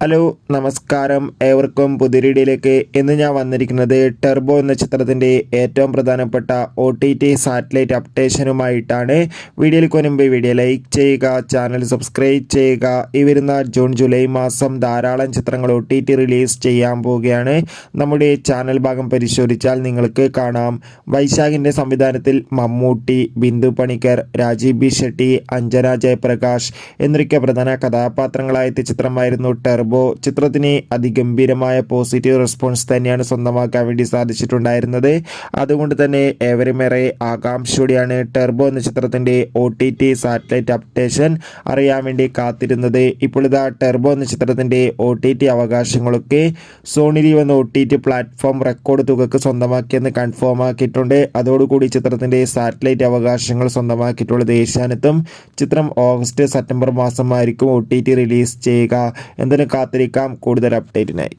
Hello നമസ്കാരം, ഏവർക്കും പുതിയ വീഡിയോയിലേക്ക് ഇന്ന് ഞാൻ വന്നിരിക്കുന്നത് ടെർബോ എന്ന ചിത്രത്തിൻ്റെ ഏറ്റവും പ്രധാനപ്പെട്ട OTT സാറ്റലൈറ്റ് അപ്ഡേഷനുമായിട്ടാണ്. വീഡിയോയിലേക്ക് മുൻപ് വീഡിയോ ലൈക്ക് ചെയ്യുക, ചാനൽ സബ്സ്ക്രൈബ് ചെയ്യുക. ഈ വരുന്ന ജൂൺ ജൂലൈ മാസം ധാരാളം ചിത്രങ്ങൾ OTT റിലീസ് ചെയ്യാൻ പോവുകയാണ്. നമ്മുടെ ചാനൽ ഭാഗം പരിശോധിച്ചാൽ നിങ്ങൾക്ക് കാണാം. വൈശാഖിൻ്റെ സംവിധാനത്തിൽ മമ്മൂട്ടി, ബിന്ദു പണിക്കർ, രാജീവ് ബി ഷെട്ടി, അഞ്ജന ജയപ്രകാശ് എന്നൊക്കെ പ്രധാന കഥാപാത്രങ്ങളായ ചിത്രമായിരുന്നു ടെർബോ. ചിത്രത്തിന് അതിഗംഭീരമായ പോസിറ്റീവ് റെസ്പോൺസ് തന്നെയാണ് സ്വന്തമാക്കാൻ വേണ്ടി സാധിച്ചിട്ടുണ്ടായിരുന്നത്. അതുകൊണ്ട് തന്നെ ഏവരുമേറെ ആകാംക്ഷയോടെയാണ് ടെർബോ എന്ന ചിത്രത്തിൻ്റെ OTT സാറ്റലൈറ്റ് അപ്ഡേഷൻ അറിയാൻ വേണ്ടി കാത്തിരുന്നത്. ഇപ്പോൾ ഇതാ ടെർബോ എന്ന ചിത്രത്തിൻ്റെ OTT അവകാശങ്ങളൊക്കെ സോണി ലീവ് എന്ന OTT പ്ലാറ്റ്ഫോം റെക്കോർഡ് തുകക്ക് സ്വന്തമാക്കിയെന്ന് കൺഫേം ആക്കിയിട്ടുണ്ട്. അതോടുകൂടി ചിത്രത്തിൻ്റെ സാറ്റലൈറ്റ് അവകാശങ്ങൾ സ്വന്തമാക്കിയിട്ടുള്ളത് ഏഷ്യാനെറ്റും. ചിത്രം ഓഗസ്റ്റ് സെപ്റ്റംബർ മാസമായിരിക്കും OTT റിലീസ് ചെയ്യുക. എന്തിനു കാത്തിരിക്കാം കൂടുതൽ അപ്ഡേറ്റിനായി.